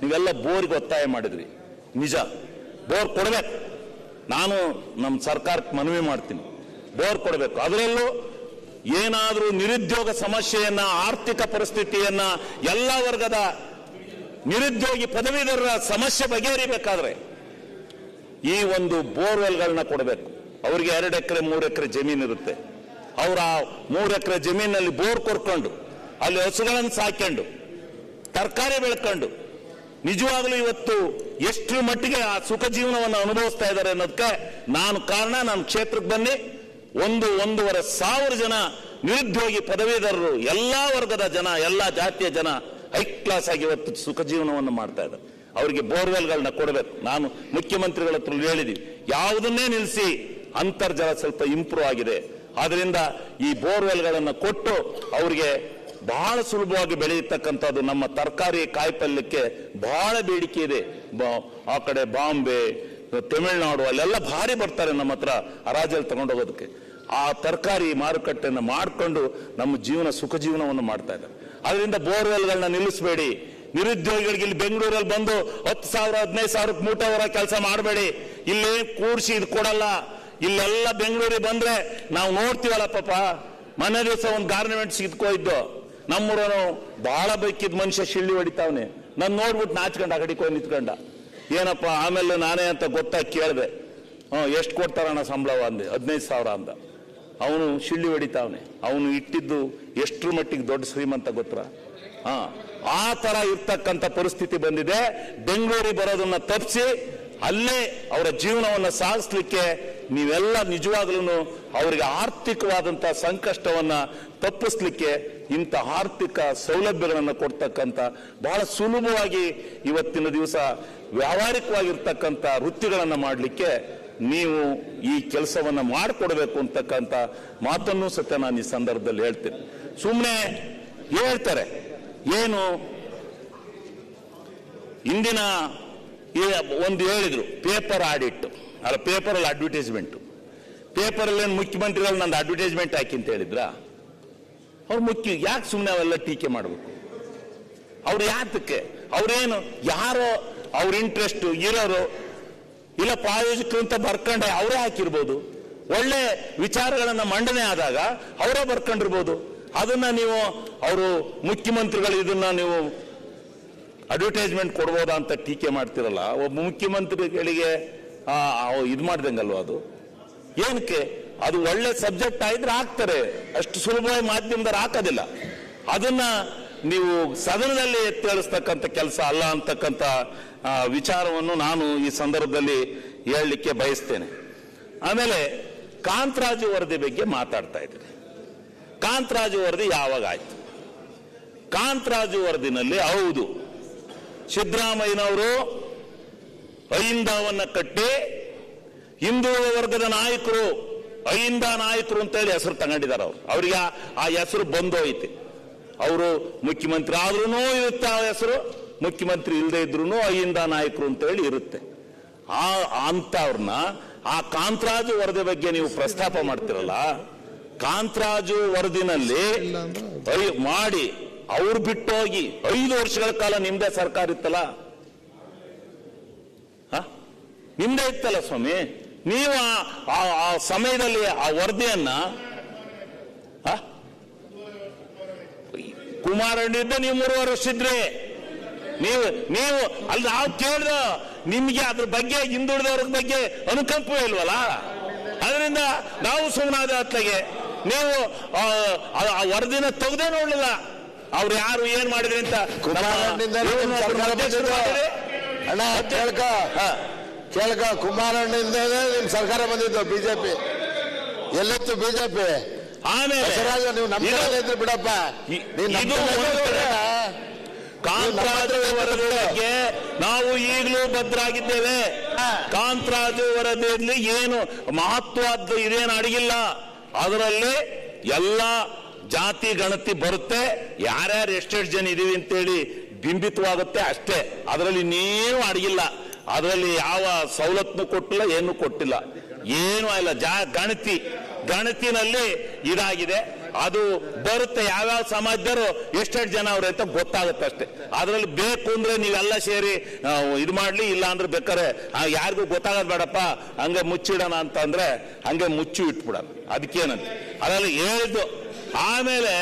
ನೀವೆಲ್ಲ ಬೋರ್ಗೆ ಒತ್ತಾಯ ಮಾಡಿದ್ರಿ. ನಿಜ, ಬೋರ್ ಕೊಡಬೇಕು. ನಾನು ನಮ್ಮ ಸರ್ಕಾರಕ್ಕೆ ಮನವಿ ಮಾಡ್ತೀನಿ, ಬೋರ್ ಕೊಡಬೇಕು. ಅದರಲ್ಲೂ ಏನಾದರೂ ನಿರುದ್ಯೋಗ ಸಮಸ್ಯೆಯನ್ನ, ಆರ್ಥಿಕ ಪರಿಸ್ಥಿತಿಯನ್ನ, ಎಲ್ಲ ವರ್ಗದ ನಿರುದ್ಯೋಗಿ ಪದವೀಧರರ ಸಮಸ್ಯೆ ಬಗೆಹರಿಬೇಕಾದ್ರೆ ಈ ಒಂದು ಬೋರ್ವೆಲ್ಗಳನ್ನ ಕೊಡಬೇಕು. ಅವರಿಗೆ 2 ಎಕರೆ 3 ಎಕರೆ ಜಮೀನು ಇರುತ್ತೆ. ಅವರ 3 ಎಕರೆ ಜಮೀನಲ್ಲಿ ಬೋರ್ ಕೊರ್ಕೊಂಡು ಅಲ್ಲಿ ಹಸುಗಳನ್ನು ಸಾಕೊಂಡು ತರಕಾರಿ ಬೆಳ್ಕೊಂಡು ನಿಜವಾಗ್ಲೂ ಇವತ್ತು ಎಷ್ಟು ಮಟ್ಟಿಗೆ ಆ ಸುಖ ಜೀವನವನ್ನು ಅನುಭವಿಸ್ತಾ ಇದ್ದಾರೆ ಅನ್ನೋದಕ್ಕೆ ನಾನು ಕಾರಣ. ನನ್ನ ಕ್ಷೇತ್ರಕ್ಕೆ ಬನ್ನಿ, 1-1.5 ಸಾವಿರ ಜನ ನಿರುದ್ಯೋಗಿ ಪದವೀಧರರು, ಎಲ್ಲಾ ವರ್ಗದ ಜನ, ಎಲ್ಲಾ ಜಾತಿಯ ಜನ ಹೈ ಕ್ಲಾಸ್ ಆಗಿ ಇವತ್ತು ಸುಖ ಜೀವನವನ್ನು ಮಾಡ್ತಾ ಇದ್ದಾರೆ. ಅವರಿಗೆ ಬೋರ್ವೆಲ್ಗಳನ್ನ ಕೊಡಬೇಕು. ನಾನು ಮುಖ್ಯಮಂತ್ರಿಗಳ ಹತ್ರ ಹೇಳಿದೀವಿ, ಯಾವುದನ್ನೇ ನಿಲ್ಲಿಸಿ, ಅಂತರ್ಜಲ ಸ್ವಲ್ಪ ಇಂಪ್ರೂವ್ ಆಗಿದೆ, ಆದ್ರಿಂದ ಈ ಬೋರ್ವೆಲ್ಗಳನ್ನು ಕೊಟ್ಟು ಅವರಿಗೆ ಬಹಳ ಸುಲಭವಾಗಿ ಬೆಳೆಯತಕ್ಕಂಥದ್ದು. ನಮ್ಮ ತರಕಾರಿ ಕಾಯಿಪಲ್ಯಕ್ಕೆ ಬಹಳ ಬೇಡಿಕೆ ಇದೆ. ಆ ಕಡೆ ಬಾಂಬೆ, ತಮಿಳುನಾಡು ಅಲ್ಲೆಲ್ಲ ಭಾರಿ ಬರ್ತಾರೆ ನಮ್ಮ ಹತ್ರ ಹರಾಜಲ್ಲಿ ತಗೊಂಡೋಗೋದಕ್ಕೆ. ಆ ತರಕಾರಿ ಮಾರುಕಟ್ಟೆಯನ್ನು ಮಾಡಿಕೊಂಡು ನಮ್ಮ ಜೀವನ ಸುಖ ಜೀವನವನ್ನು ಮಾಡ್ತಾ ಇದ್ದಾರೆ. ಅದರಿಂದ ಬೋರ್ವೆಲ್ಗಳನ್ನ ನಿಲ್ಲಿಸಬೇಡಿ. ನಿರುದ್ಯೋಗಿಗಳಿಗೆ ಇಲ್ಲಿ ಬೆಂಗಳೂರಲ್ಲಿ ಬಂದು 10,000 15,000 ಮೂಟೆ ಹೊರ ಕೆಲಸ ಮಾಡಬೇಡಿ. ಇಲ್ಲೇ ಕೂರ್ಸಿ ಇದು ಕೊಡಲ್ಲ. ಇಲ್ಲೆಲ್ಲ ಬೆಂಗಳೂರಿಗೆ ಬಂದ್ರೆ ನಾವು ನೋಡ್ತೀವಲ್ಲ ಪಾಪ. ಮನೆ ದಿವಸ ಒಂದು ಗಾರ್ಮೆಂಟ್ಸ್ ಇದ್ಕೋ ನಮ್ಮೂರನು ಬಹಳ ಬೈಕಿದ್ ಮನುಷ್ಯ ಶಿಳ್ಳಿ ಹೊಡಿತಾವನೆ. ನಾನು ನೋಡ್ಬಿಟ್ಟು ನಾಚ್ಕೊಂಡ ಆ ಕಡೆಗೆ ನಿಂತ್ಕೊಂಡ. ಏನಪ್ಪ, ಆಮೇಲೆ ನಾನೇ ಅಂತ ಗೊತ್ತಾಗಿ ಕೇಳಿದೆ, ಎಷ್ಟು ಕೊಡ್ತಾರಣ್ಣ ಸಂಬಳ ಅಂದೆ. 15,000 ಅಂದ. ಅವನು ಶಿಳ್ಳಿ ಹೊಡಿತಾವನೆ. ಅವನು ಇಟ್ಟಿದ್ದು ಎಷ್ಟರ ಮಟ್ಟಿಗೆ ದೊಡ್ಡ ಶ್ರೀಮಂತ ಗೊತ್ತರ. ಆ ತರ ಇರ್ತಕ್ಕಂಥ ಪರಿಸ್ಥಿತಿ ಬಂದಿದೆ. ಬೆಂಗಳೂರಿಗೆ ಬರೋದನ್ನ ತಪ್ಪಿಸಿ ಅಲ್ಲೇ ಅವರ ಜೀವನವನ್ನು ಸಾಗಿಸ್ಲಿಕ್ಕೆ ನೀವೆಲ್ಲ ನಿಜವಾಗ್ಲೂ ಅವರಿಗೆ ಆರ್ಥಿಕವಾದಂತ ಸಂಕಷ್ಟವನ್ನ ತಪ್ಪಿಸ್ಲಿಕ್ಕೆ ಇಂಥ ಆರ್ಥಿಕ ಸೌಲಭ್ಯಗಳನ್ನು ಕೊಡ್ತಕ್ಕಂಥ ಬಹಳ ಸುಲಭವಾಗಿ ಇವತ್ತಿನ ದಿವಸ ವ್ಯಾವಹಾರಿಕವಾಗಿರ್ತಕ್ಕಂಥ ವೃತ್ತಿಗಳನ್ನು ಮಾಡಲಿಕ್ಕೆ ನೀವು ಈ ಕೆಲಸವನ್ನ ಮಾಡಿಕೊಡ್ಬೇಕು ಅಂತಕ್ಕಂಥ ಮಾತನ್ನು ಸತ್ಯ ನಾನು ಈ ಸಂದರ್ಭದಲ್ಲಿ ಹೇಳ್ತೀನಿ. ಸುಮ್ಮನೆ ಹೇಳ್ತಾರೆ ಏನು, ಇಂದಿನ ಒಂದು ಹೇಳಿದ್ರು ಪೇಪರ್ ಆಡಿಟ್ ಅಲ್ಲ, ಪೇಪರಲ್ಲಿ ಅಡ್ವರ್ಟೈಸ್ಮೆಂಟ್. ಪೇಪರಲ್ಲಿ ಏನು ಮುಖ್ಯಮಂತ್ರಿಗಳು ನಂದು ಅಡ್ವರ್ಟೈಸ್ಮೆಂಟ್ ಹಾಕಿ ಅಂತ ಹೇಳಿದ್ರ? ಅವ್ರು ಯಾಕೆ ಸುಮ್ಮನೆ ಅವೆಲ್ಲ ಟೀಕೆ ಮಾಡಬೇಕು? ಅವ್ರು ಯಾತಕ್ಕೆ? ಅವ್ರೇನು ಯಾರೋ ಅವ್ರ ಇಂಟ್ರೆಸ್ಟ್ ಇರೋರು ಇಲ್ಲ ಪ್ರಾಯೋಜಕರು ಅಂತ ಬರ್ಕೊಂಡೆ ಅವರೇ ಹಾಕಿರ್ಬೋದು. ಒಳ್ಳೆ ವಿಚಾರಗಳನ್ನ ಮಂಡನೆ ಆದಾಗ ಅವರೇ ಬರ್ಕೊಂಡಿರ್ಬೋದು. ಅದನ್ನ ನೀವು ಅವರು ಮುಖ್ಯಮಂತ್ರಿಗಳು ಇದನ್ನ ನೀವು ಅಡ್ವರ್ಟೈಸ್ಮೆಂಟ್ ಕೊಡ್ಬೋದಾ ಅಂತ ಟೀಕೆ ಮಾಡ್ತಿರಲ್ಲ. ಒಬ್ಬ ಮುಖ್ಯಮಂತ್ರಿಗಳಿಗೆ ಇದು ಮಾಡ್ದಂಗಲ್ವ ಅದು? ಏನಕ್ಕೆ? ಅದು ಒಳ್ಳೆ ಸಬ್ಜೆಕ್ಟ್ ಆಗಿದ್ರೆ ಹಾಕ್ತಾರೆ, ಅಷ್ಟು ಸುಲಭವಾಗಿ ಮಾಧ್ಯಮದವ್ರು ಹಾಕೋದಿಲ್ಲ. ಅದನ್ನ ನೀವು ಸದನದಲ್ಲಿ ಎತ್ತೇಳಿಸ್ತಕ್ಕಂಥ ಕೆಲಸ ಅಲ್ಲ ಅಂತಕ್ಕಂಥ ವಿಚಾರವನ್ನು ನಾನು ಈ ಸಂದರ್ಭದಲ್ಲಿ ಹೇಳಲಿಕ್ಕೆ ಬಯಸ್ತೇನೆ. ಆಮೇಲೆ ಕಾಂತರಾಜು ವರದಿ ಬಗ್ಗೆ ಮಾತಾಡ್ತಾ ಇದ್ದೀನಿ. ಕಾಂತರಾಜು ವರದಿ ಯಾವಾಗ ಆಯ್ತು? ಕಾಂತರಾಜು ವರದಿನಲ್ಲಿ ಹೌದು, ಸಿದ್ದರಾಮಯ್ಯನವರು ಅಹಿಂದವನ್ನ ಕಟ್ಟಿ ಹಿಂದುಳಿದ ವರ್ಗದ ನಾಯಕರು, ಅಹಿಂದ ನಾಯಕರು ಅಂತ ಹೇಳಿ ಹೆಸರು ತಗೊಂಡಿದ್ದಾರೆ. ಅವರಿಗೆ ಆ ಹೆಸರು ಬಂದೋಯ್ತು. ಅವರು ಮುಖ್ಯಮಂತ್ರಿ ಆದ್ರೂ ಇರುತ್ತೆ ಆ ಹೆಸರು, ಮುಖ್ಯಮಂತ್ರಿ ಇಲ್ಲದೆ ಇದ್ರು ಅಹಿಂದ ನಾಯಕರು ಅಂತ ಹೇಳಿ ಇರುತ್ತೆ. ಅಂತವ್ರನ್ನ ಆ ಕಾಂತರಾಜು ವರದಿ ಬಗ್ಗೆ ನೀವು ಪ್ರಸ್ತಾಪ ಮಾಡ್ತಿರಲ್ಲ, ಕಾಂತರಾಜು ವರದಿನಲ್ಲಿ ಮಾಡಿ ಅವ್ರು ಬಿಟ್ಟೋಗಿ 5 ವರ್ಷಗಳ ಕಾಲ ನಿಮ್ದೇ ಸರ್ಕಾರ ಇತ್ತಲ್ಲ, ನಿಮ್ದೇ ಇತ್ತಲ್ಲ ಸ್ವಾಮಿ. ನೀವು ಆ ಸಮಯದಲ್ಲಿ ಆ ವರದಿಯನ್ನ ಕುಮಾರಣ್ಣಿದ್ದ ನೀವು 3 ವರ್ಷ ಇದ್ರಿ. ನೀವು ಅಲ್ಲಿ ನಾವು ಕೇಳ್ದ ನಿಮ್ಗೆ ಅದ್ರ ಬಗ್ಗೆ ಹಿಂದುಳಿದವ್ರ ಬಗ್ಗೆ ಅನುಕಂಪ ಇಲ್ವಲ್ಲ, ಅದರಿಂದ ನಾವು ಸುಮ್ಮನಾದ ಅತ್ಲಗೆ. ನೀವು ಆ ವರದಿನ ತೆಗೆದೇ ನೋಡ್ಲಿಲ್ಲ ಅವ್ರು ಯಾರು ಏನ್ ಮಾಡಿದ್ರಿ ಅಂತ. ಅಣ್ಣ ಕೇಳ್ಕ ಕುಮಾರಣ್ಣಿಂದ ನಿಮ್ ಸರ್ಕಾರ ಬಂದಿದ್ದು ಬಿಜೆಪಿ. ಎಲ್ಲೆತ್ತು ಬಿಜೆಪಿ? ಆಮೇಲೆ ನೀವು ನಮ್ಮ ಇದ್ರೆ ಬಿಡಪ್ಪ. ಕಾಂತರಾಜು ವರದಿ ಬಗ್ಗೆ ನಾವು ಈಗಲೂ ಭದ್ರಾಗಿದ್ದೇವೆ. ಕಾಂತರಾಜು ವರದಿಯಲ್ಲಿ ಏನು ಮಹತ್ವದ್ದು ಇದೇನು ಅಡಗಿಲ್ಲ. ಅದರಲ್ಲಿ ಎಲ್ಲ ಜಾತಿ ಗಣತಿ ಬರುತ್ತೆ, ಯಾರ್ಯಾರು ಎಷ್ಟೆಷ್ಟು ಜನ ಇದೀವಿ ಅಂತೇಳಿ ಬಿಂಬಿತವಾಗುತ್ತೆ ಅಷ್ಟೇ. ಅದರಲ್ಲಿ ಇನ್ನೇನು ಅಡಗಿಲ್ಲ. ಅದರಲ್ಲಿ ಯಾವ ಸವಲತ್ತನ್ನು ಕೊಟ್ಟಿಲ್ಲ, ಏನು ಕೊಟ್ಟಿಲ್ಲ, ಏನು ಇಲ್ಲ. ಗಣತಿನಲ್ಲಿ ಇದಾಗಿದೆ. ಅದು ಬರುತ್ತೆ, ಯಾವ್ಯಾವ ಸಮಾಜದವರು ಎಷ್ಟೆಷ್ಟು ಜನ ಅವ್ರೆ ಅಂತ ಗೊತ್ತಾಗುತ್ತೆ ಅಷ್ಟೇ. ಅದ್ರಲ್ಲಿ ಬೇಕು ಅಂದ್ರೆ ನೀವೆಲ್ಲ ಸೇರಿ ಇದು ಮಾಡ್ಲಿ, ಇಲ್ಲ ಅಂದ್ರೆ ಬೇಕಾರೆ ಯಾರಿಗೂ ಗೊತ್ತಾಗೋದು ಬೇಡಪ್ಪ ಹಂಗೆ ಮುಚ್ಚಿಡೋಣ ಅಂತ ಅಂದ್ರೆ ಹಂಗೆ ಮುಚ್ಚಿ ಇಟ್ಬಿಡೋಣ, ಅದಕ್ಕೇನಂತ ಅದರಲ್ಲಿ ಹೇಳ್ದು ಆಮೇಲೆ